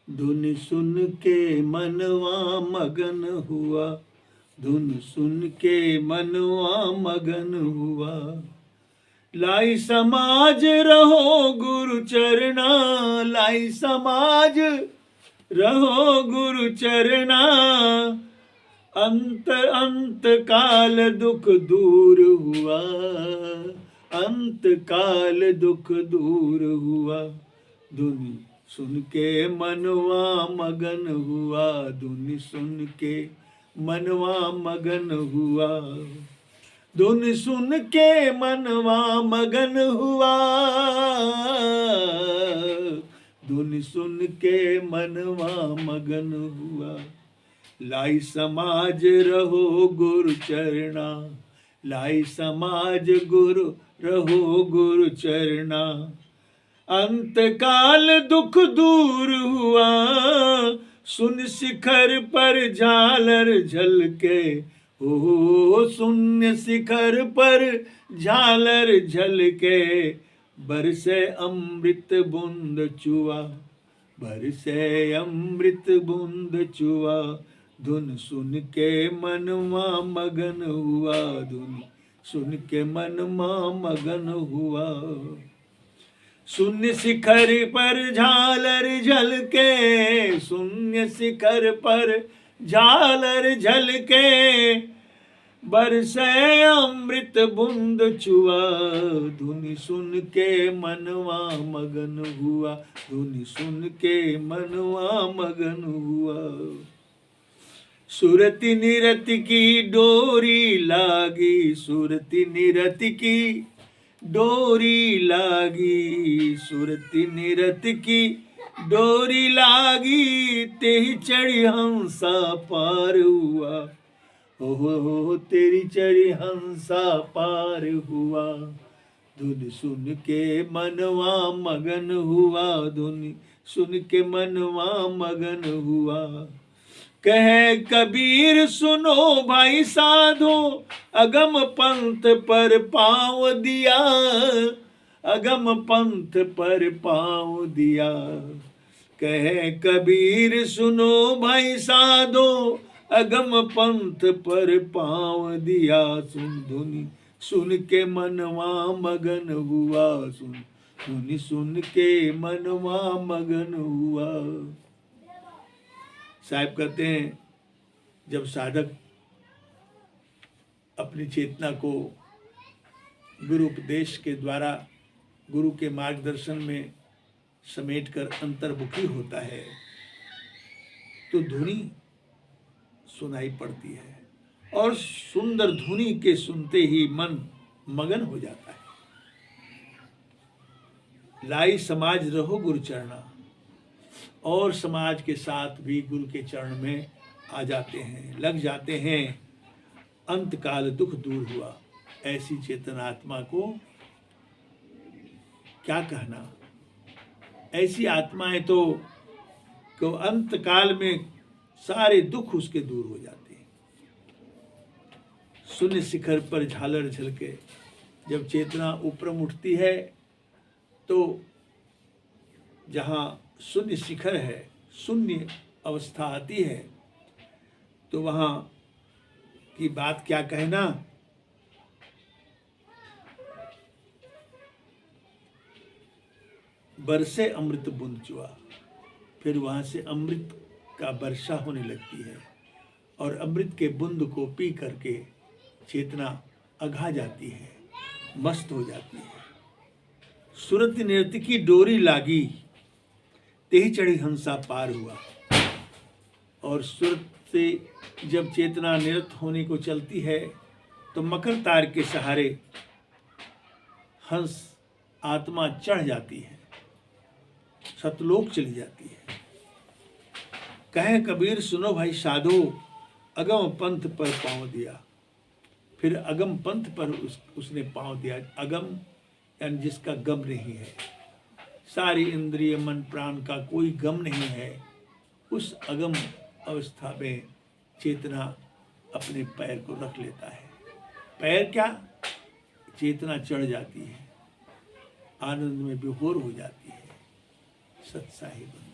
धुन सुन के मनवा मगन हुआ, धुन सुन के मनवा मगन हुआ। लाई समाज रहो गुरु चरना, लाई समाज रहो गुरु चरना। अंत अंत काल दुख दूर हुआ, अंत काल दुख दूर हुआ। धुन सुन के मनवा मगन हुआ, धुन सुन के मनवा मगन हुआ। धुन सुन के मनवा मगन हुआ, धुन सुन के मनवा मगन हुआ। लाई समाज रहो गुरु चरना, लाई समाज गुरु रहो गुरु चरना। अंत काल दुख दूर हुआ, सुन शिखर पर झालर झलके। ओ शून्य शिखर पर झालर झलके। बरसे अमृत बूंद चुआ, बरसे अमृत बूंद चुआ। धुन सुन के मनवा मगन हुआ, धुन सुन के मनवा मगन हुआ। शून्य शिखर पर झालर झलके, शून्य शिखर पर झालर झलके। बरसे अमृत बूंद चुआ, धुन सुन के मनवा मगन हुआ, धुन सुन के मनवा मगन हुआ। सुरति निरति की डोरी लागी, सुरति निरति की डोरी लागी, सुरति निरति की डोरी लागी। तेरी चढ़ी हंसा पार हुआ, हो तेरी चढ़ी हंसा पार हुआ। धुन सुन के मनवा मगन हुआ, धुन सुन के मनवा मगन हुआ। कहे कबीर सुनो भाई साधो, अगम पंथ पर पाँव दिया, अगम पंथ पर पाँव दिया। कहे कबीर सुनो भाई साधो, अगम पंथ पर पाँव दिया। सुन धुनी सुन के मनवा मगन हुआ, सुन धुनी सुन के मनवा मगन हुआ। साहब कहते हैं जब साधक अपनी चेतना को गुरु उपदेश के द्वारा, गुरु के मार्गदर्शन में समेटकर अंतर्मुखी होता है तो धुनी सुनाई पड़ती है और सुंदर धुनी के सुनते ही मन मगन हो जाता है। लाई समाज रहो गुरु चरना, और समाज के साथ भी गुरु के चरण में आ जाते हैं, लग जाते हैं। अंत काल दुख दूर हुआ। ऐसी चेतन आत्मा को क्या कहना, ऐसी आत्माएं तो अंत काल में सारे दुख उसके दूर हो जाते हैं। शून्य शिखर पर झालर झलके, जब चेतना ऊपर उठती है तो जहाँ शून्य शिखर है, शून्य अवस्था आती है, तो वहाँ की बात क्या कहना। बरसे अमृत बूंद चुआ, फिर वहाँ से अमृत का वर्षा होने लगती है और अमृत के बूंद को पी करके चेतना अघा जाती है, मस्त हो जाती है। सुरति नृत्य की डोरी लागी, तेही चढ़ी हंसा पार हुआ। और सुरत से जब चेतना निरत होने को चलती है तो मकर तार के सहारे हंस आत्मा चढ़ जाती है, सतलोक चली जाती है। कहे कबीर सुनो भाई साधो, अगम पंथ पर पाँव दिया। फिर अगम पंथ पर उसने पाँव दिया। अगम यानी जिसका गम नहीं है, सारी इंद्रिय मन प्राण का कोई गम नहीं है, उस अगम अवस्था में चेतना अपने पैर को रख लेता है। पैर क्या, चेतना चढ़ जाती है, आनंद में विभोर हो जाती है। सत्साही बन